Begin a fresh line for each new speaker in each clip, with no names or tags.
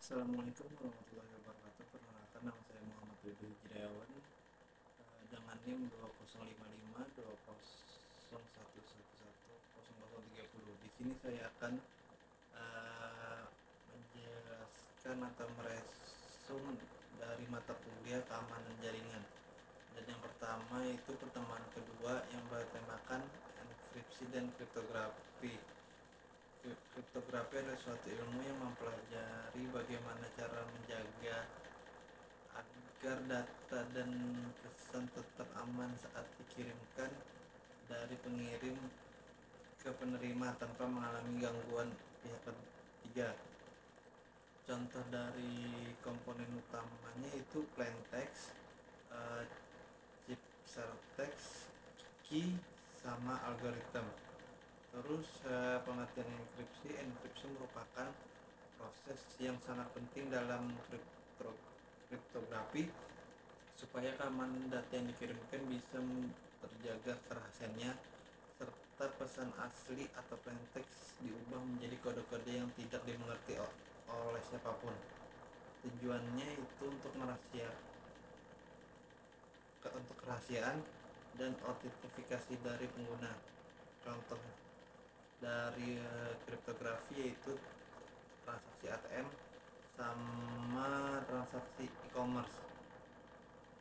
Assalamualaikum warahmatullahi wabarakatuh. Perkenalkan, nama saya Muhammad Ridho Hijriawan, dengan NIM 20552011110030. Di sini saya akan menjelaskan atau meresum dari mata kuliah keamanan jaringan. Dan yang pertama yaitu pertemuan kedua yang bertemakan enkripsi dan kriptografi. Kriptografi adalah suatu ilmu yang mempelajari bagaimana cara menjaga agar data dan pesan tetap aman saat dikirimkan dari pengirim ke penerima tanpa mengalami gangguan pihak ketiga. Contoh dari komponen utamanya itu plaintext, ciphertext, key, sama algoritma. Terus pengertian enkripsi merupakan proses yang sangat penting dalam kriptografi supaya keamanan data yang dikirimkan bisa terjaga kerahasiaannya, serta pesan asli atau plaintext diubah menjadi kode-kode yang tidak dimengerti oleh siapapun. Tujuannya itu untuk kerahasiaan dan autentifikasi dari pengguna. Contoh dari kriptografi yaitu transaksi ATM sama transaksi e-commerce.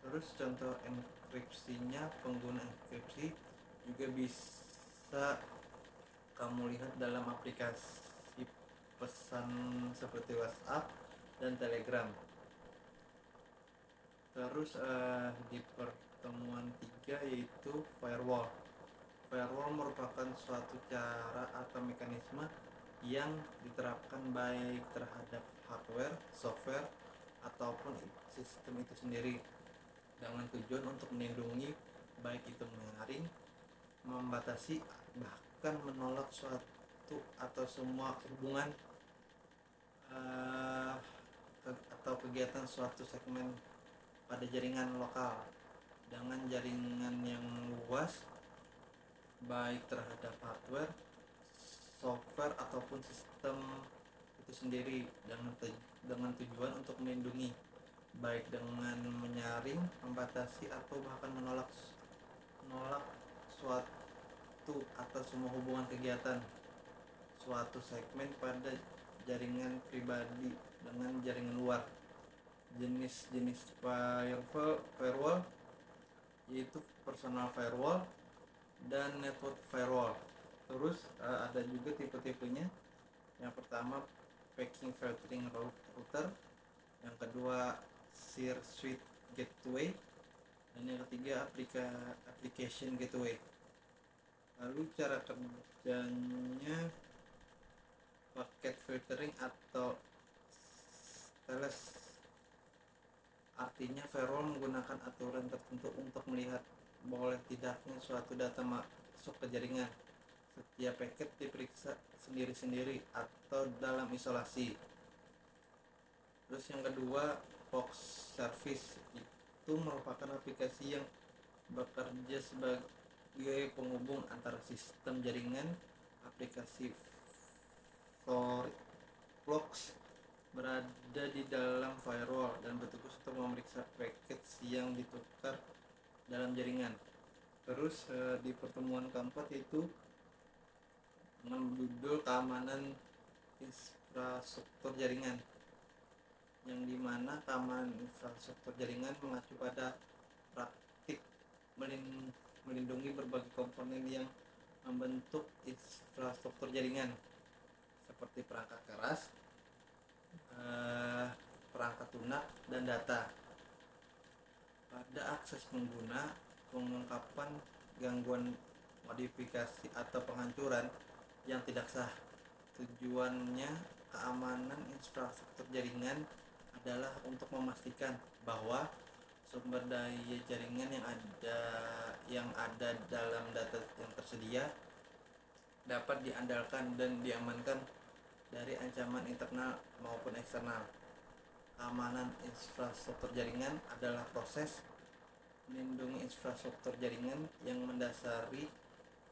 Terus contoh enkripsinya, pengguna enkripsi juga bisa kamu lihat dalam aplikasi pesan seperti WhatsApp dan Telegram. Terus di pertemuan 3 yaitu firewall. Firewall merupakan suatu cara atau mekanisme yang diterapkan baik terhadap hardware, software, ataupun sistem itu sendiri dengan tujuan untuk melindungi baik itu menyaring, membatasi, bahkan menolak suatu atau semua hubungan atau kegiatan suatu segmen pada jaringan lokal dengan jaringan yang luas baik terhadap hardware, software ataupun sistem itu sendiri dengan tujuan untuk melindungi baik dengan menyaring, membatasi atau bahkan menolak suatu atau semua hubungan kegiatan suatu segmen pada jaringan pribadi dengan jaringan luar. Jenis-jenis firewall yaitu personal firewall dan network firewall. Terus ada juga tipe-tipenya. Yang pertama packing filtering router, yang kedua circuit gateway, dan yang ketiga application gateway. Lalu cara kerjanya packet filtering atau stealth, artinya firewall menggunakan aturan tertentu untuk melihat boleh tidaknya suatu data masuk ke jaringan. Setiap paket diperiksa sendiri-sendiri atau dalam isolasi. Terus yang kedua, POX service itu merupakan aplikasi yang bekerja sebagai penghubung antara sistem jaringan. Aplikasi POX berada di dalam firewall dan bertugas untuk memeriksa paket yang ditukar dalam jaringan. Terus di pertemuan keempat itu menjudul keamanan infrastruktur jaringan, yang dimana keamanan infrastruktur jaringan mengacu pada praktik melindungi berbagai komponen yang membentuk infrastruktur jaringan seperti perangkat keras, perangkat lunak, dan data. Pada akses pengguna, pengungkapan gangguan, modifikasi atau penghancuran yang tidak sah. Tujuannya keamanan infrastruktur jaringan adalah untuk memastikan bahwa sumber daya jaringan yang ada dalam data yang tersedia dapat diandalkan dan diamankan dari ancaman internal maupun eksternal. Keamanan infrastruktur jaringan adalah proses melindungi infrastruktur jaringan yang mendasari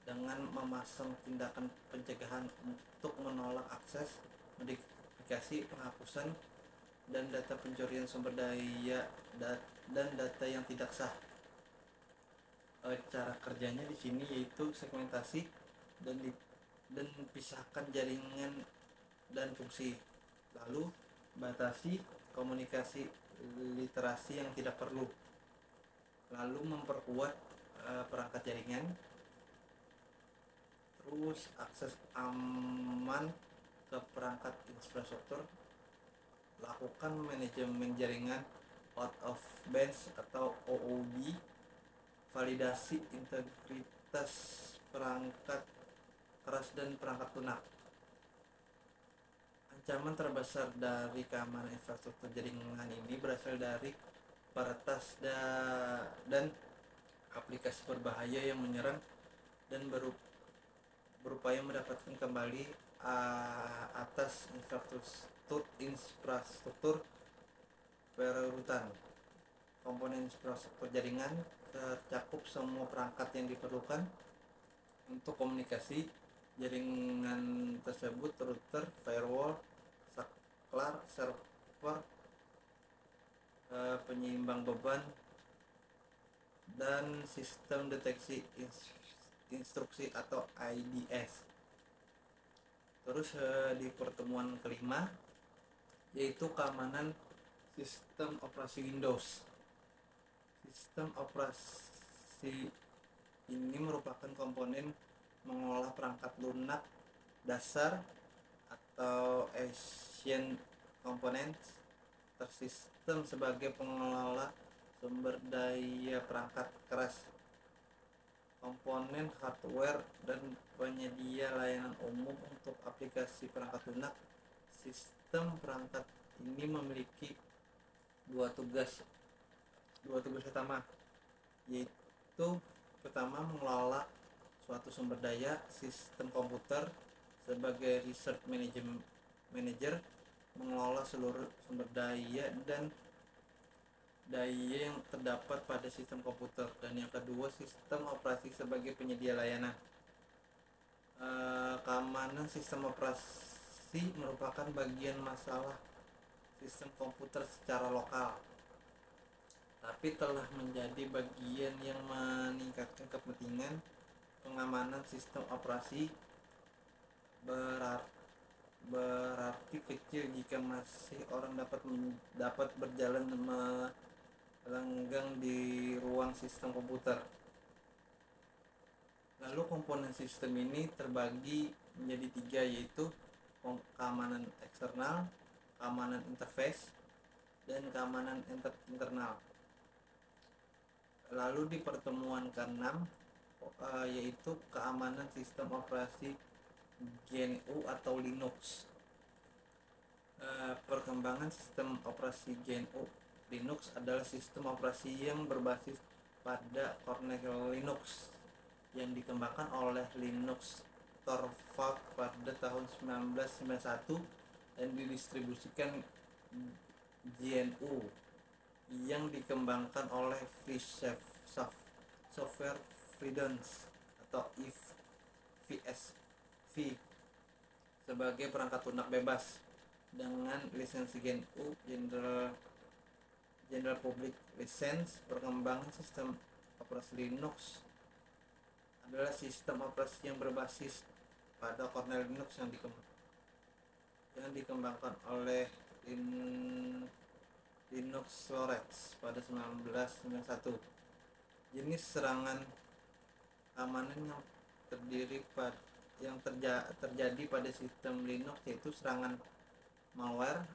dengan memasang tindakan pencegahan untuk menolak akses, modifikasi, penghapusan, dan data pencurian sumber daya dan data yang tidak sah. Cara kerjanya di sini yaitu segmentasi dan pisahkan jaringan dan fungsi. Lalu batasi komunikasi literasi yang tidak perlu. Lalu memperkuat perangkat jaringan. Terus akses aman ke perangkat infrastruktur. Lakukan manajemen jaringan out of bands atau OOB. Validasi integritas perangkat keras dan perangkat lunak. Ancaman terbesar dari keamanan infrastruktur jaringan ini berasal dari peretas dan aplikasi berbahaya yang menyerang dan berupaya mendapatkan kembali atas infrastruktur pererutan. Komponen infrastruktur jaringan tercakup semua perangkat yang diperlukan untuk komunikasi jaringan tersebut: router, firewall, saklar, server, penyeimbang beban, dan sistem deteksi instruksi atau IDS. Terus di pertemuan kelima yaitu keamanan sistem operasi Windows. Sistem operasi ini merupakan komponen mengolah perangkat lunak dasar atau Asian Components, tersistem sebagai pengelola sumber daya perangkat keras, komponen hardware, dan penyedia layanan umum untuk aplikasi perangkat lunak. Sistem perangkat ini memiliki dua tugas utama, yaitu pertama mengelola suatu sumber daya. Sistem komputer sebagai research manager mengelola seluruh sumber daya yang terdapat pada sistem komputer. Dan yang kedua, sistem operasi sebagai penyedia layanan. Keamanan sistem operasi merupakan bagian masalah sistem komputer secara lokal, tapi telah menjadi bagian yang meningkatkan kepentingan pengamanan sistem operasi. Berarti kecil jika masih orang dapat berjalan melenggang di ruang sistem komputer. Lalu komponen sistem ini terbagi menjadi tiga, yaitu keamanan eksternal, keamanan interface, dan keamanan internal. Lalu di pertemuan ke-6 yaitu keamanan sistem operasi GNU atau Linux. Perkembangan sistem operasi GNU Linux adalah sistem operasi yang berbasis pada kernel Linux yang dikembangkan oleh Linus Torvalds pada tahun 1991 dan didistribusikan GNU yang dikembangkan oleh Free Software Foundation atau FSF sebagai perangkat lunak bebas dengan lisensi GNU General Public License. Perkembangan sistem operasi Linux adalah sistem operasi yang berbasis pada kernel Linux yang dikembangkan oleh Linus Torvalds pada 1991. Jenis serangan keamanan yang terjadi pada sistem Linux yaitu serangan malware,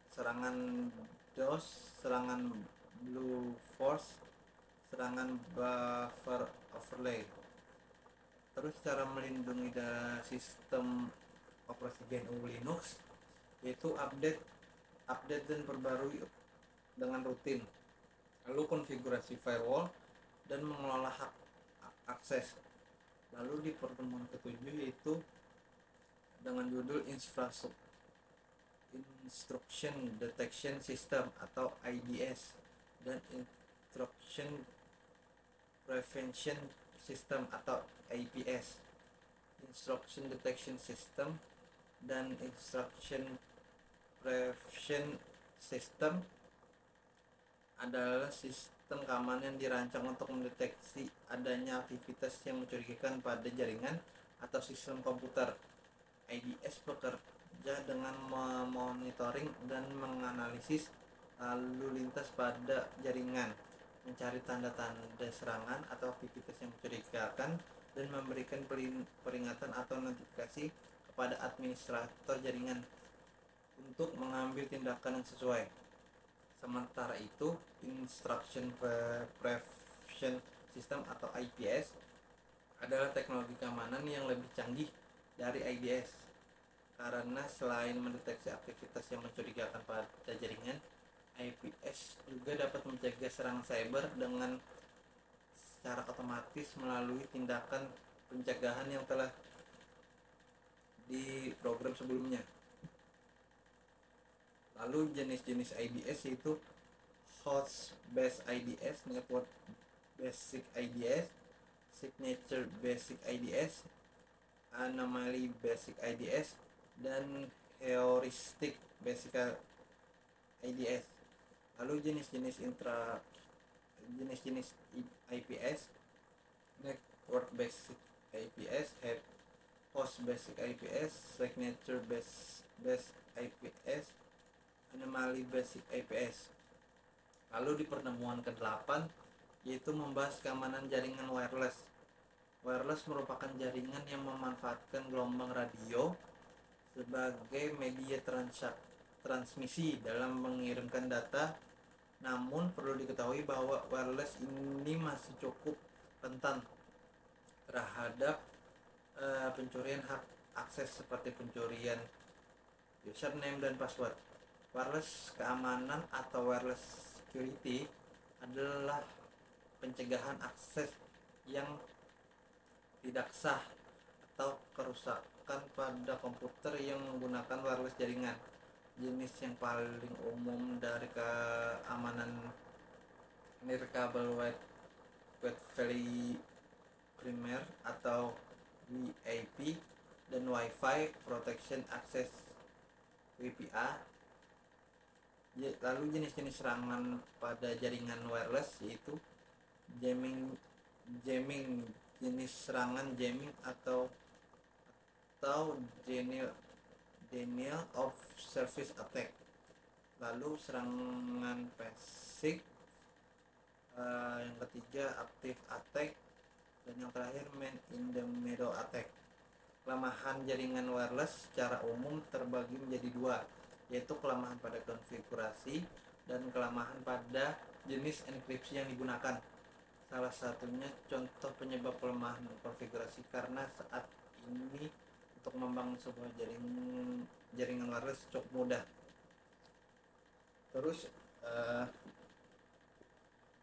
serangan DOS, serangan Blue Force, serangan buffer overlay. Terus cara melindungi dari sistem operasi GNU Linux yaitu update dan perbarui dengan rutin. Lalu konfigurasi firewall dan mengelola hak akses. Lalu di pertemuan ke-7 yaitu dengan judul Instruction Detection System atau IDS dan Instruction Prevention System atau IPS. Instruction Detection System dan Instruction Prevention system adalah sistem keamanan yang dirancang untuk mendeteksi adanya aktivitas yang mencurigakan pada jaringan atau sistem komputer. IDS bekerja dengan memonitoring dan menganalisis lalu lintas pada jaringan, mencari tanda-tanda serangan atau aktivitas yang mencurigakan, dan memberikan peringatan atau notifikasi kepada administrator jaringan untuk mengambil tindakan yang sesuai. Sementara itu, Instruction Prevention System atau IPS adalah teknologi keamanan yang lebih canggih dari IDS, karena selain mendeteksi aktivitas yang mencurigakan pada jaringan, IPS juga dapat mencegah serangan cyber dengan secara otomatis melalui tindakan pencegahan yang telah diprogram sebelumnya. Lalu jenis-jenis IDS yaitu Host Based IDS, Network Basic IDS, Signature Basic IDS, Anomaly Basic IDS, dan Heuristic Basic IDS. Lalu jenis-jenis IPS, Network Basic IPS, Host Basic IPS, Signature Based IPS, Anomaly Basic IPS. Lalu di pertemuan ke-8 yaitu membahas keamanan jaringan wireless. Wireless merupakan jaringan yang memanfaatkan gelombang radio sebagai media transmisi dalam mengirimkan data. Namun perlu diketahui bahwa wireless ini masih cukup rentan terhadap pencurian hak akses seperti pencurian username dan password. Wireless keamanan atau wireless security adalah pencegahan akses yang tidak sah atau kerusakan pada komputer yang menggunakan wireless jaringan. Jenis yang paling umum dari keamanan Nirkabel Wide Valley Primer atau WAP dan Wi-Fi Protection Access WPA. Lalu jenis-jenis serangan pada jaringan wireless yaitu jamming, jenis serangan jamming atau denial of service attack. Lalu serangan phishing, yang ketiga active attack, dan yang terakhir man in the middle attack. Kelemahan jaringan wireless secara umum terbagi menjadi dua, yaitu kelemahan pada konfigurasi dan kelemahan pada jenis enkripsi yang digunakan. Salah satunya contoh penyebab kelemahan konfigurasi karena saat ini untuk membangun sebuah jaringan wireless cukup mudah. Terus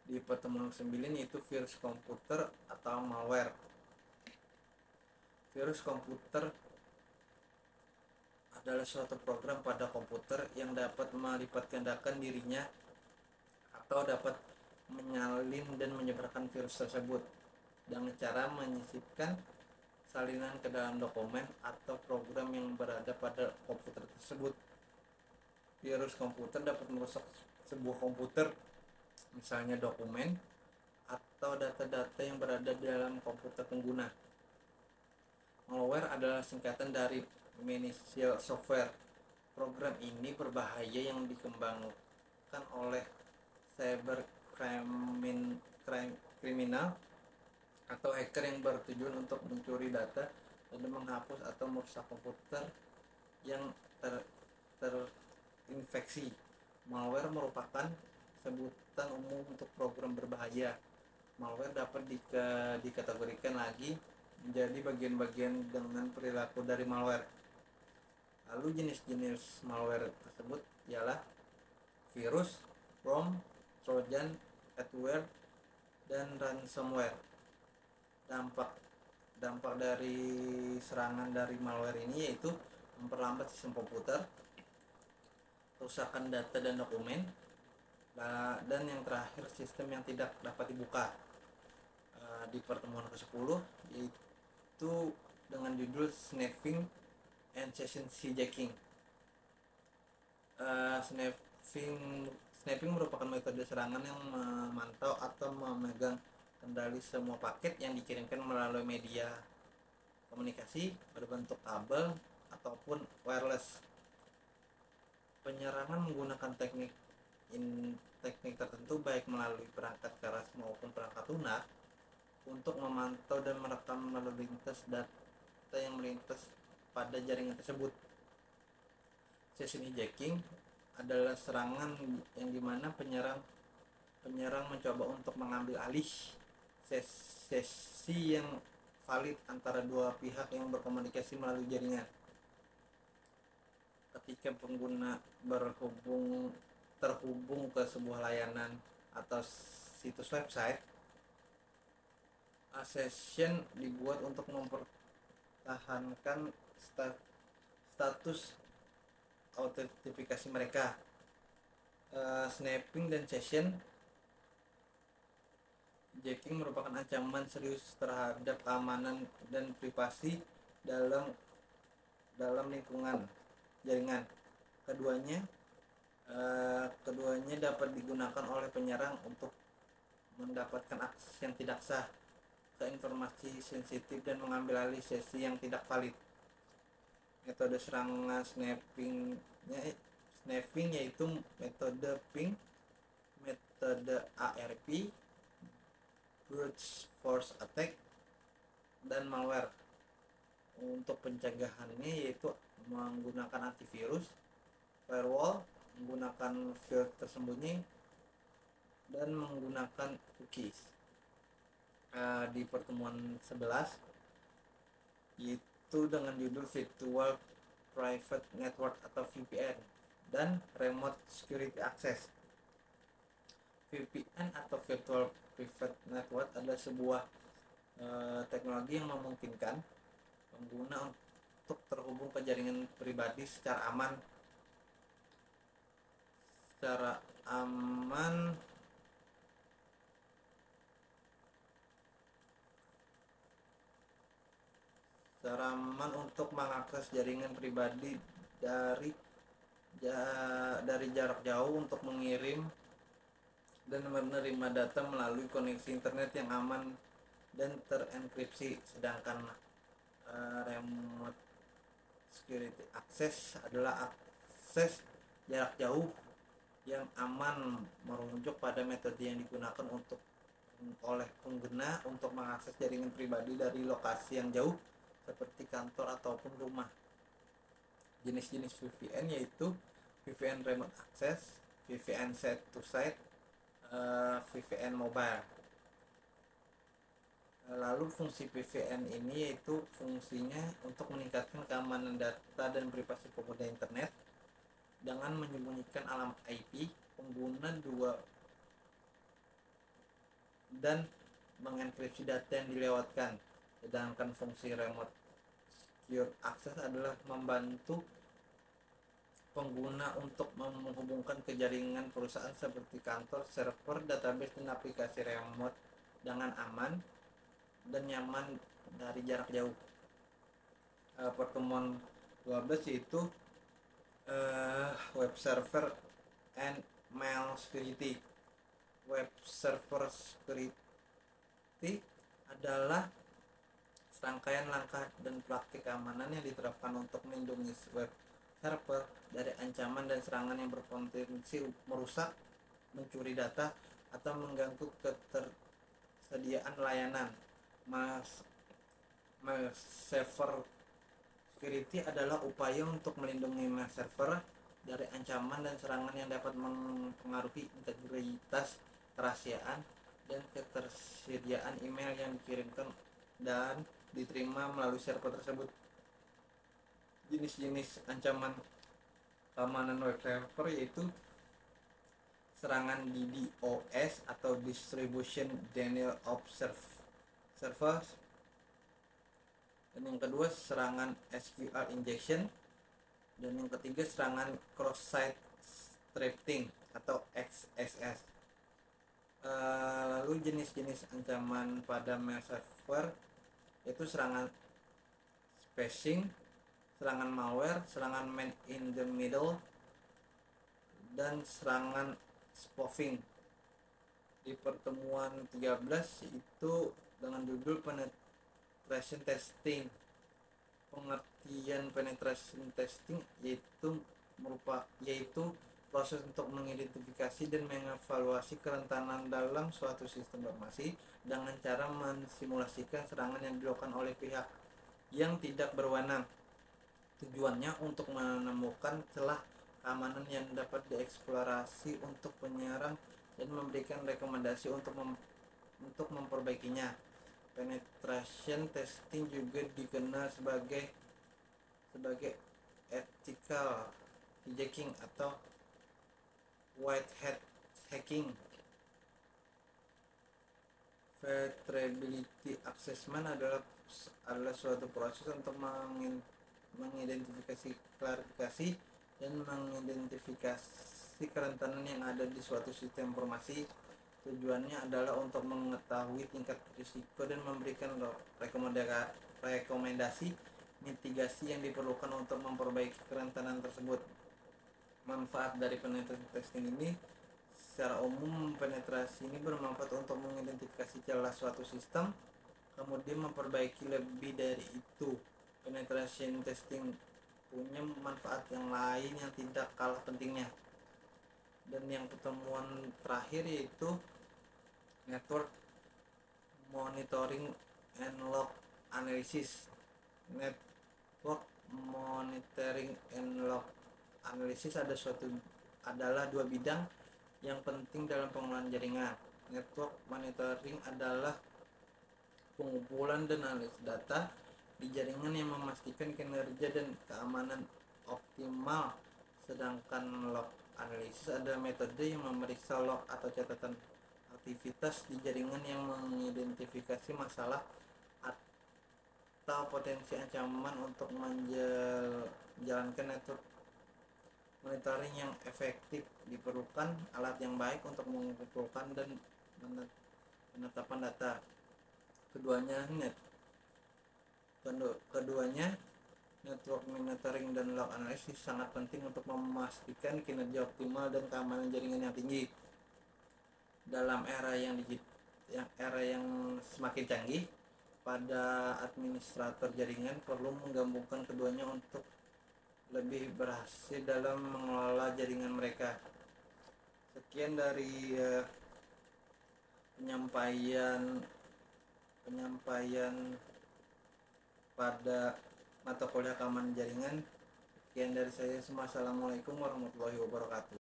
di pertemuan 9 yaitu virus komputer atau malware. Virus komputer adalah suatu program pada komputer yang dapat melipat gandakan dirinya atau dapat menyalin dan menyebarkan virus tersebut dengan cara menyisipkan salinan ke dalam dokumen atau program yang berada pada komputer tersebut. Virus komputer dapat merusak sebuah komputer, misalnya dokumen atau data-data yang berada dalam komputer pengguna. Malware adalah singkatan dari malicious software. Program ini berbahaya yang dikembangkan oleh cyber kriminal atau hacker yang bertujuan untuk mencuri data dan menghapus atau merusak komputer yang terinfeksi. Malware merupakan sebutan umum untuk program berbahaya. Malware dapat dikategorikan lagi menjadi bagian-bagian dengan perilaku dari malware. Lalu jenis-jenis malware tersebut ialah virus, ROM, Trojan, adware, dan ransomware. Dampak dari serangan dari malware ini yaitu memperlambat sistem komputer, kerusakan data dan dokumen, dan yang terakhir sistem yang tidak dapat dibuka. Di pertemuan ke-10 yaitu dengan judul Sniffing and Session Hijacking. Snaping merupakan metode serangan yang memantau atau memegang kendali semua paket yang dikirimkan melalui media komunikasi berbentuk kabel ataupun wireless. Penyerangan menggunakan teknik tertentu baik melalui perangkat keras maupun perangkat lunak untuk memantau dan merekam lalu lintas data yang melintas pada jaringan tersebut. Session hijacking adalah serangan yang dimana penyerang mencoba untuk mengambil alih sesi yang valid antara dua pihak yang berkomunikasi melalui jaringan. Ketika pengguna terhubung ke sebuah layanan atau situs website, session dibuat untuk mempertahankan status autentifikasi mereka. Snapping dan session hijacking merupakan ancaman serius terhadap keamanan dan privasi dalam lingkungan jaringan. Keduanya dapat digunakan oleh penyerang untuk mendapatkan akses yang tidak sah ke informasi sensitif dan mengambil alih sesi yang tidak valid. Metode serangan snapping yaitu metode ping, metode ARP, brute force attack, dan malware. Untuk pencegahannya yaitu menggunakan antivirus, firewall, menggunakan filter tersembunyi, dan menggunakan cookies. Di pertemuan 11 yaitu dengan judul Virtual Private Network atau VPN dan Remote Security Access. VPN atau Virtual Private Network adalah sebuah teknologi yang memungkinkan pengguna untuk terhubung ke jaringan pribadi secara aman untuk mengakses jaringan pribadi dari jarak jauh untuk mengirim dan menerima data melalui koneksi internet yang aman dan terenkripsi. Sedangkan remote security access adalah akses jarak jauh yang aman, merujuk pada metode yang digunakan oleh pengguna untuk mengakses jaringan pribadi dari lokasi yang jauh seperti kantor ataupun rumah. Jenis-jenis VPN yaitu VPN remote access, VPN site to site, VPN mobile. Lalu fungsi VPN ini yaitu fungsinya untuk meningkatkan keamanan data dan privasi pengguna internet dengan menyembunyikan alamat IP pengguna dan mengenkripsi data yang dilewatkan. Sedangkan fungsi remote secure access adalah membantu pengguna untuk menghubungkan ke jaringan perusahaan seperti kantor, server, database, dan aplikasi remote dengan aman dan nyaman dari jarak jauh. Pertemuan 12 yaitu web server and mail security. Web server security adalah serangkaian langkah dan praktik keamanan yang diterapkan untuk melindungi web server dari ancaman dan serangan yang berpotensi merusak, mencuri data, atau mengganggu ketersediaan layanan. Mail server security adalah upaya untuk melindungi mail server dari ancaman dan serangan yang dapat mempengaruhi integritas, kerahasiaan, dan ketersediaan email yang dikirimkan dan diterima melalui server tersebut. Jenis-jenis ancaman keamanan web server yaitu serangan DDoS atau Distribution Denial of Service, dan yang kedua serangan SQL injection, dan yang ketiga serangan cross-site scripting atau XSS. Lalu jenis-jenis ancaman pada mail server yaitu serangan phishing, serangan malware, serangan man in the middle, dan serangan spoofing. Di pertemuan 13 itu dengan judul penetration testing. Pengertian penetration testing yaitu proses untuk mengidentifikasi dan mengevaluasi kerentanan dalam suatu sistem informasi dengan cara mensimulasikan serangan yang dilakukan oleh pihak yang tidak berwenang. Tujuannya untuk menemukan celah keamanan yang dapat dieksplorasi untuk penyerang dan memberikan rekomendasi untuk memperbaikinya. Penetration testing juga dikenal sebagai ethical hijacking atau white hat hacking. Vulnerability assessment adalah suatu proses untuk mengidentifikasi, klarifikasi, dan mengidentifikasi kerentanan yang ada di suatu sistem informasi. Tujuannya adalah untuk mengetahui tingkat risiko dan memberikan rekomendasi mitigasi yang diperlukan untuk memperbaiki kerentanan tersebut. Manfaat dari penetration testing ini: secara umum, penetrasi ini bermanfaat untuk mengidentifikasi celah suatu sistem, kemudian memperbaiki. Lebih dari itu, penetration testing punya manfaat yang lain yang tidak kalah pentingnya. Dan yang pertemuan terakhir yaitu network monitoring and log analysis. Network monitoring and log analysis adalah dua bidang yang penting dalam pengelolaan jaringan. Network monitoring adalah pengumpulan dan analisis data di jaringan yang memastikan kinerja dan keamanan optimal, sedangkan log analisis adalah metode yang memeriksa log atau catatan aktivitas di jaringan yang mengidentifikasi masalah atau potensi ancaman. Untuk menjalankan network monitoring yang efektif diperlukan alat yang baik untuk mengumpulkan dan penetapan data. Keduanya, network monitoring dan log analysis, sangat penting untuk memastikan kinerja optimal dan keamanan jaringan yang tinggi. Dalam era yang semakin canggih, pada administrator jaringan perlu menggabungkan keduanya untuk lebih berhasil dalam mengelola jaringan mereka. Sekian dari penyampaian pada mata kuliah keamanan jaringan. Sekian dari saya semua. Assalamualaikum warahmatullahi wabarakatuh.